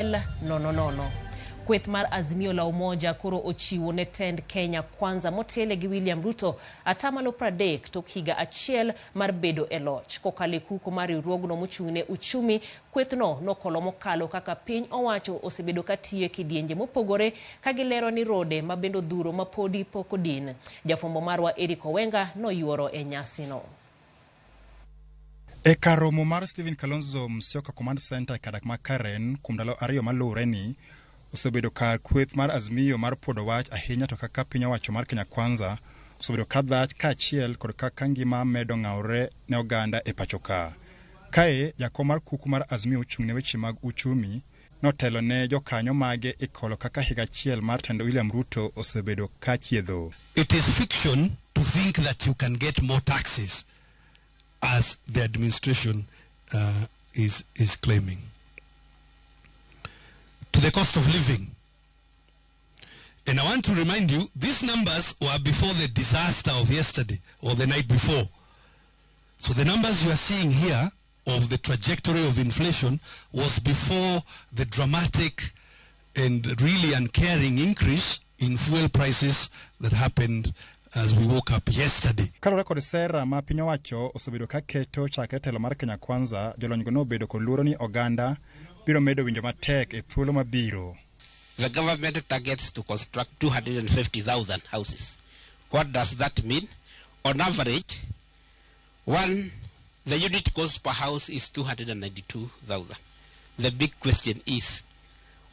No. Kweth mar Azimio la Umoja koro ochiwo ne tend Kenya Kwamza motele gi William Ruto atamalo 30 tok higa achiel mar bedo e loch. Kokale kuko mar riwruogno mochung'ne uchumi, kwethno nokolo mokalo kaka piny owacho osebedo katiyo kidienje mopogore kagilero ni rode mabendo dhuro mapodi pok odin. Jafwambo marwa Wenga noyuoro e nyasino. E kar romo mar Stephen Kalonzo Musyoka Command Center kadak ma Karen kuom ndalo ariyo malure ni osebedo kar kweth mar Azimio mar podo wach ahinya to kaka piny owacho mar Kenya Kwamza osebedo kadhach ka achiel kod kaka ngima medo ng'aure ne oganda e pachoka. Kae jakom mar kuku mar Azimio ochung'ne weche mag uchumi notelo ne jokanyo mage e kolo kaka higa achiel mar tend William Ruto osebedo ka chiedho. It is fiction to think that you can get more taxes as the administration is claiming. To the cost of living. And I want to remind you, these numbers were before the disaster of yesterday or the night before. So the numbers you are seeing here of the trajectory of inflation was before the dramatic and really uncaring increase in fuel prices that happened as we woke up yesterday. Kalore kod sera ma piny owacho osebedo ka keto chakre telo mar Kenya Kwamza, jolonygo nobedo kod luoro ni oganda biro medo winjo matek e thuolo mabiro. The government targets to construct 250,000 houses. What does that mean? On average, the unit cost per house is 292,000. The big question is,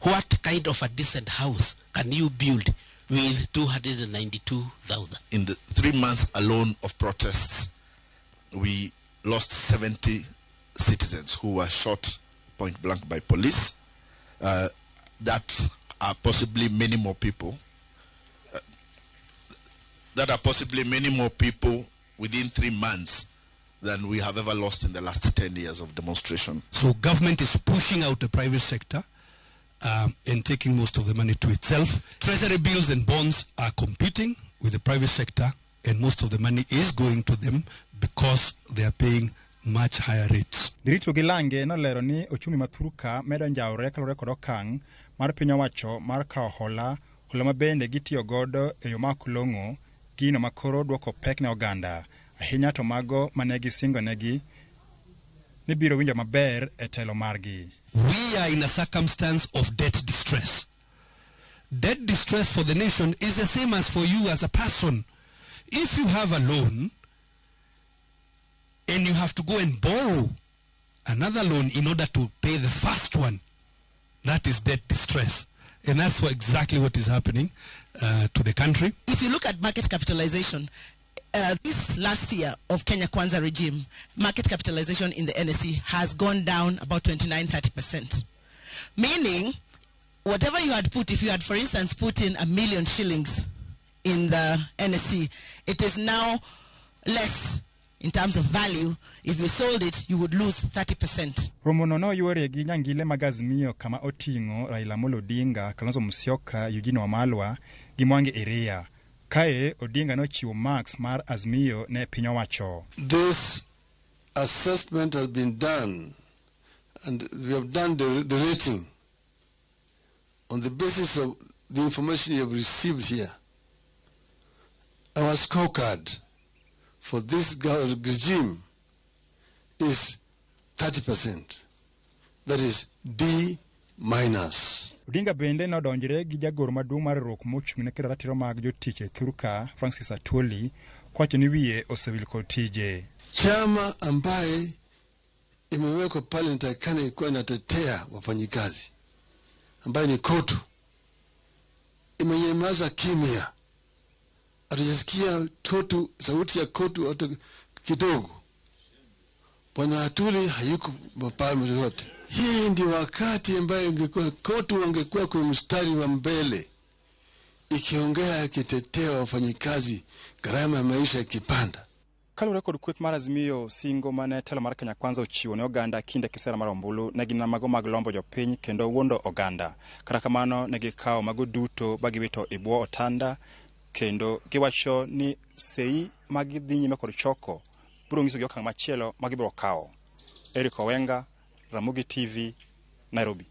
what kind of a decent house can you build with 292,000? In the 3 months alone of protests, we lost 70 citizens who were shot point blank by police. That are possibly many more people. Within 3 months than we have ever lost in the last 10 years of demonstration. So government is pushing out the private sector and taking most of the money to itself. Treasury bills and bonds are competing with the private sector, and most of the money is going to them because they are paying much higher rates. Dirito Gilange nolero ni ochumi mathuruka medo njaure kalore kod okang' mar piny owacho mar kawo hola mabende gitiyo godo e yo makulong'o gino makoro duoko pek ne oganda ahinya to mago manegi singo negi ni biro winjo maber e telo margi. We are in a circumstance of debt distress. Debt distress for the nation is the same as for you as a person. If you have a loan and you have to go and borrow another loan in order to pay the first one, that is debt distress. And that's exactly what is happening to the country. If you look at market capitalization, this last year of Kenya Kwamza regime, market capitalization in the NSE has gone down about 29-30%. Meaning, whatever you had put, if you had, for instance, put in 1 million shillings in the NSE, it is now less in terms of value. If you sold it, you would lose 30%. Romono no yuore gi nyangile mag Azimio kama oting'o Raila Amolo Odinga, Kalonzo Musyoka, Eugene Wamalwa gi Mwangi Iria. Kae Odinga no chiwo marks mar Azimio ne piny owacho. This assessment has been done, and we have done the rating on the basis of the information you have received here. Our scorecard for this regime is 30%. That is D-. Odinga bende nodonjre gi jagoro maduong' mar riwruok mochung'ne kedo ratiro mag jotich e Thurka, Francis Atwoli, kwacho ni wiye osewil kod tije. Chama ambaye imewekwa pale nitakana ikuwa inatetea wafanyikazi, ambaye ni KOTU, imenyamaza kimya. Atujasikia KOTU, sauti ya KOTU hata kidogo. Bwana Atwoli hayuko mapale yote. Hii ndi wakati ambaye KOTU wangekuwa kwenye mstari wa mbele, ikiongea ikitetea wafanyikazi, gharama ya maisha ikipanda. Kalure kod kweth mar Azimio singo mane telo mar Kenya Kwamza ochiwo ne oganda kinde kisera mar ombulu ne gin mago mag lombo jopiny kendo wuondo oganda. Kata kamano ne gikawo mago duto bagiwito ebwo otanda kendo giwacho ni sei magidhi nyime kod choko biro nyiso gi okang' machielo magibiro kawo. Wenga, Ramogi TV, Nairobi.